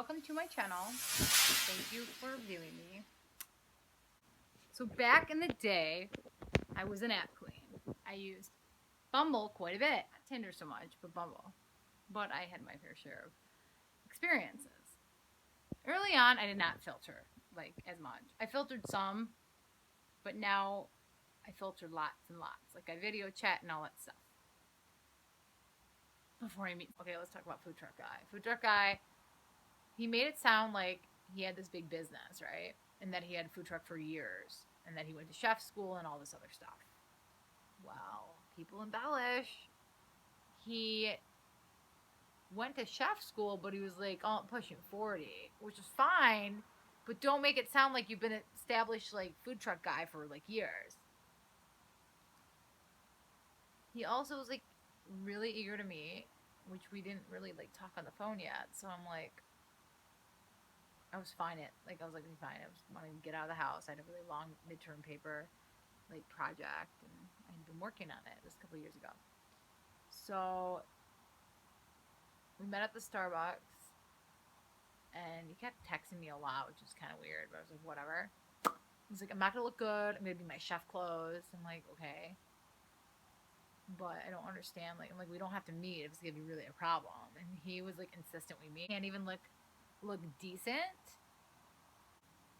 welcome to my channel. Thank you for viewing me. So back in the day, I was an app queen. I used Bumble quite a bit. Not Tinder so much, but Bumble. But I had my fair share of experiences. Early on, I did not filter like as much. I filtered some, but now I filter lots and lots. Like I video chat and all that stuff. Before I meet, okay, let's talk about Food Truck Guy. Food Truck Guy, he made it sound like he had this big business, right? And that he had a food truck for years. And that he went to chef school and all this other stuff. Well, people embellish. He went to chef school, but he was like, oh, pushing 40, which is fine. But don't make it sound like you've been established like food truck guy for like years. He also was like really eager to meet, which we didn't really like talk on the phone yet. So I'm like, I was fine. I was like, fine. I was wanting to get out of the house. I had a really long midterm paper, like project, and I had been working on it just a couple years ago. So we met at the Starbucks, and he kept texting me a lot, which is kind of weird. But I was like, whatever. He's like, I'm not gonna look good. I'm gonna be my chef clothes. I'm like, okay. But I don't understand. Like, I'm like, we don't have to meet if it's gonna be really a problem. And he was like insistent we meet. Can't even look decent.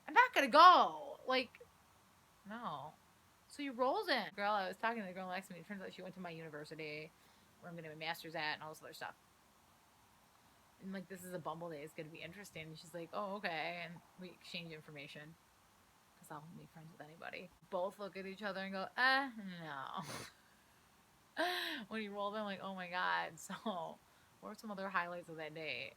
I'm not gonna go. Like, no. So he rolls in. Girl, I was talking to the girl next to me. It turns out she went to my university where I'm gonna get my master's at and all this other stuff. And like, this is a Bumble day. It's gonna be interesting. And she's like, oh, okay. And we exchange information because I'll be friends with anybody. Both look at each other and go, no. When he rolled in, I'm like, oh my god. So, what are some other highlights of that day?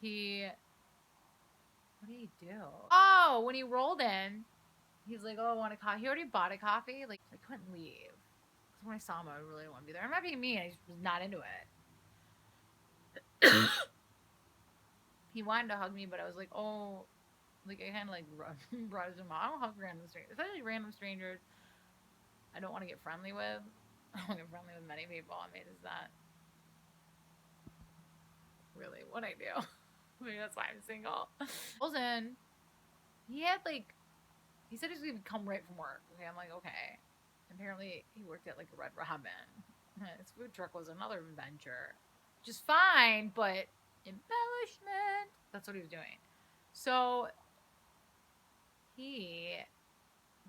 What did he do? Oh, when he rolled in, he's like, oh, I want a coffee. He already bought a coffee. Like, I couldn't leave. Because when I saw him, I really didn't want to be there. I'm not being mean. I just was not into it. He wanted to hug me, but I was like, oh, like, I kind of like brushed him off. I don't hug random strangers. Especially random strangers I don't want to get friendly with. I don't want to get friendly with many people. I mean, is that really what I do? Maybe that's why I'm single. Wilson, he said he was going to come right from work. Okay, I'm like, okay. Apparently, he worked at like a Red Robin. His food truck was another adventure, which is fine, but embellishment. That's what he was doing. So he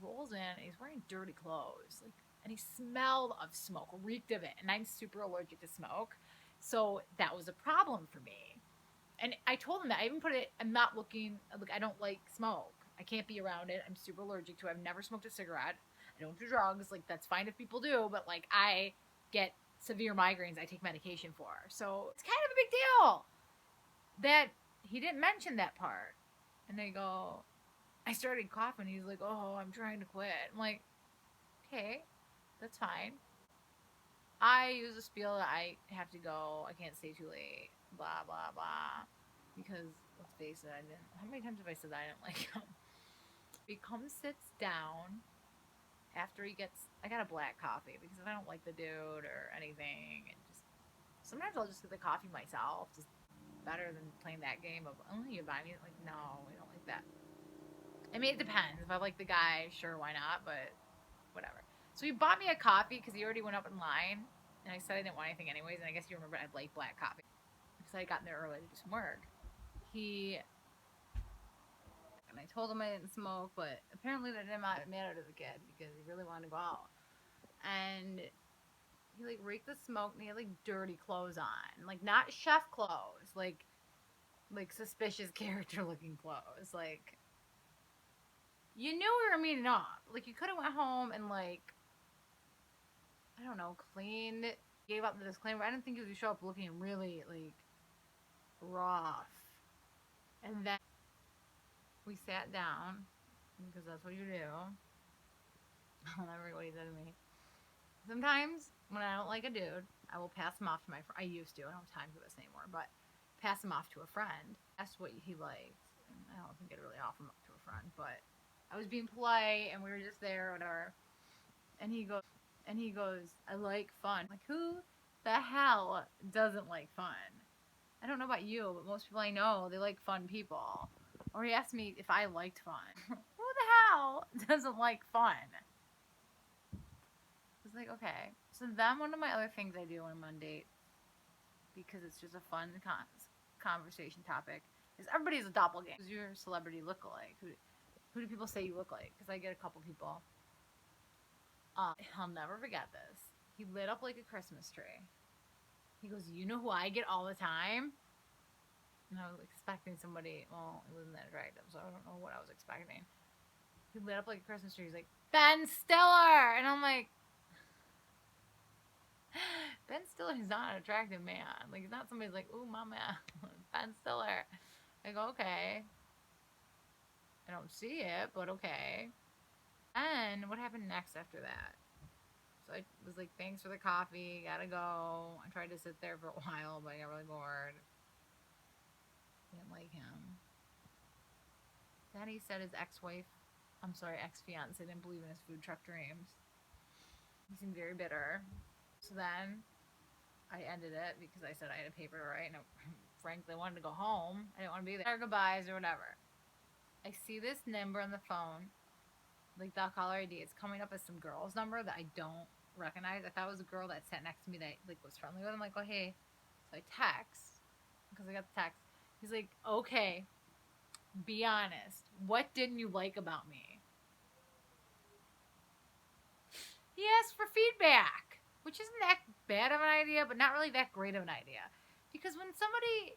rolls in and he's wearing dirty clothes, like, and he smelled of smoke, reeked of it, and I'm super allergic to smoke, so that was a problem for me. And I told him that. I even put it, I'm not looking, like, I don't like smoke. I can't be around it. I'm super allergic to it. I've never smoked a cigarette. I don't do drugs. Like, that's fine if people do, but, like, I get severe migraines I take medication for. So it's kind of a big deal that he didn't mention that part. And I started coughing. He's like, oh, I'm trying to quit. I'm like, okay, that's fine. I use a spiel that I have to go. I can't stay too late. Blah, blah, blah. Because, let's face it, how many times have I said that I didn't like him? He comes, sits down after I got a black coffee because if I don't like the dude or anything, sometimes I'll just get the coffee myself. Just better than playing that game of, oh, you buy me? Like, no, we don't like that. I mean, it depends. If I like the guy, sure, why not? But whatever. So he bought me a coffee because he already went up in line. And I said I didn't want anything anyways. And I guess you remember I like black coffee. Because I had gotten there early to do some work. And I told him I didn't smoke. But apparently that didn't matter to the kid. Because he really wanted to go out. And he like raked the smoke. And he had like dirty clothes on. Like not chef clothes. Like suspicious character looking clothes. Like, you knew we were meeting up. Like, you could have went home and, like, I don't know, cleaned, gave up the disclaimer. I didn't think he would show up looking really, like, rough. And then we sat down, because that's what you do. I'll never forget what he said to me. Sometimes, when I don't like a dude, I will pass him off to my friend. I used to. I don't have time for this anymore. But pass him off to a friend. That's what he liked. And I don't think I'd really offer him up to a friend, but I was being polite, and we were just there, or whatever. And he goes, I like fun. I'm like, who the hell doesn't like fun? I don't know about you, but most people I know, they like fun people. Or he asked me if I liked fun. Who the hell doesn't like fun? It's like, okay. So then one of my other things I do when I'm on dates, because it's just a fun conversation topic, is everybody's a doppelganger. Who's your celebrity look-alike? Who do people say you look like? Because I get a couple people. I'll never forget this. He lit up like a Christmas tree. He goes, you know who I get all the time? And I was expecting somebody, well, it wasn't that attractive, so I don't know what I was expecting. He lit up like a Christmas tree. He's like, Ben Stiller! And I'm like, Ben Stiller is not an attractive man. Like, he's not somebody's like, ooh, mama, Ben Stiller. I go, okay. I don't see it, but okay. And what happened next after that? So I was like, thanks for the coffee, gotta go. I tried to sit there for a while, but I got really bored. Didn't like him. Then he said his ex-fiance didn't believe in his food truck dreams. He seemed very bitter. So then I ended it because I said I had a paper to write, and frankly, I wanted to go home. I didn't want to be there. Our goodbyes or whatever. I see this number on the phone, like the caller ID. It's coming up as some girl's number that I don't recognize. I thought it was a girl that sat next to me that like was friendly with him. I'm like, oh hey. So I text because I got the text. He's like, okay, be honest. What didn't you like about me? He asked for feedback, which isn't that bad of an idea, but not really that great of an idea. Because when somebody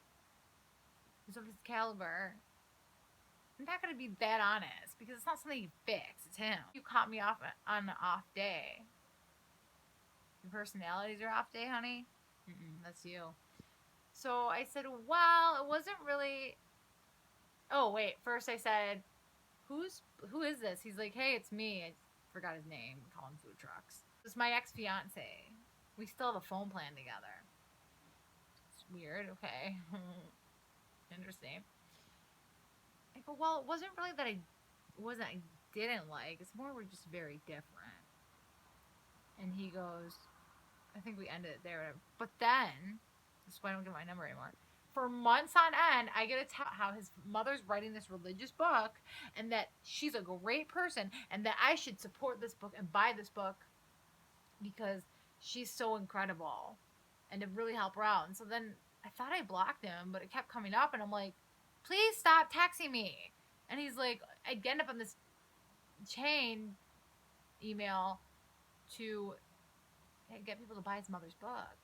is of his caliber, I'm not going to be that honest because it's not something you fix. It's him. You caught me off on an off day. Your personality's your off day, honey? That's you. So I said, well, it wasn't really... Oh, wait. First I said, who is this? He's like, hey, it's me. I forgot his name. We call him food trucks. It's my ex-fiance. We still have a phone plan together. It's weird. Okay. Interesting. I go, well, it wasn't really that I didn't like. It's more we're just very different. And he goes, I think we ended it there. But then, that's why I don't get my number anymore. For months on end, I get to tell how his mother's writing this religious book and that she's a great person and that I should support this book and buy this book because she's so incredible and to really help her out. And so then I thought I blocked him, but it kept coming up and I'm like, please stop texting me. And he's like, I'd end up on this chain email to get people to buy his mother's book.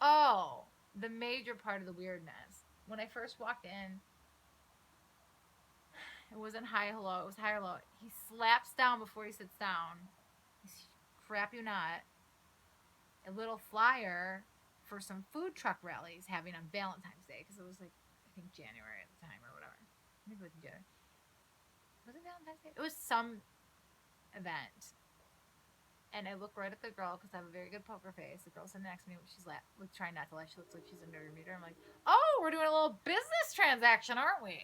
Oh, the major part of the weirdness. When I first walked in, it wasn't hi, hello. It was hi, hello. He slaps down before he sits down. Crap you not. A little flyer for some food truck rallies having on Valentine's Day. Because it was like, I think January at the time or whatever. I think it was January. Was it Valentine's Day? It was some event. And I look right at the girl because I have a very good poker face. The girl sitting next to me, she's like trying not to laugh. She looks like she's a nerd reader. I'm like, oh, we're doing a little business transaction, aren't we?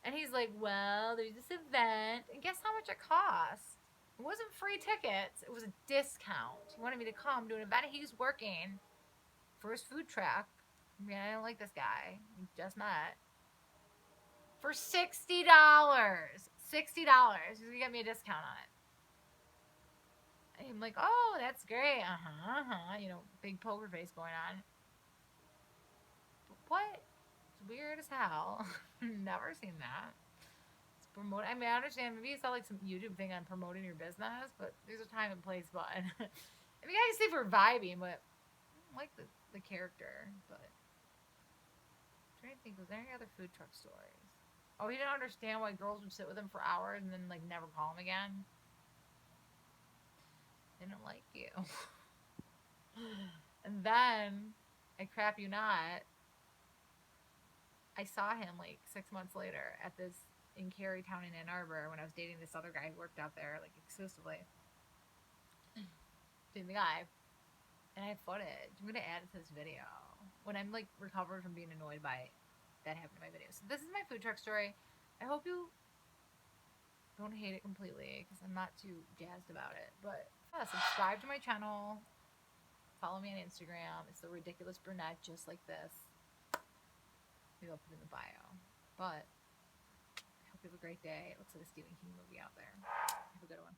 And he's like, well, there's this event. And guess how much it cost? It wasn't free tickets. It was a discount. He wanted me to come to an event he was working for his food truck. I mean, I don't like this guy. We just met. For $60. $60. He's going to get me a discount on it. I'm like, oh, that's great. You know, big poker face going on. But what? It's weird as hell. Never seen that. It's promote. I mean, I understand. Maybe it's not like some YouTube thing on promoting your business, but there's a time and place button. I mean, I can see if we're vibing, but I don't like the character. But I'm trying to think, was there any other food truck stories? Oh, he didn't understand why girls would sit with him for hours and then like never call him again. Didn't like you. And then, I crap you not, I saw him like 6 months later at this in Carytown in Ann Arbor when I was dating this other guy who worked out there like exclusively. Dating the guy. And I have footage. I'm gonna add it to this video when I'm like recovered from being annoyed by that happened in my video. So this is my food truck story. I hope you don't hate it completely because I'm not too jazzed about it, but yeah, subscribe to my channel. Follow me on Instagram. It's the ridiculous brunette, just like this. Maybe I'll put it in the bio. But I hope you have a great day. It looks like a Stephen King movie out there. Have a good one.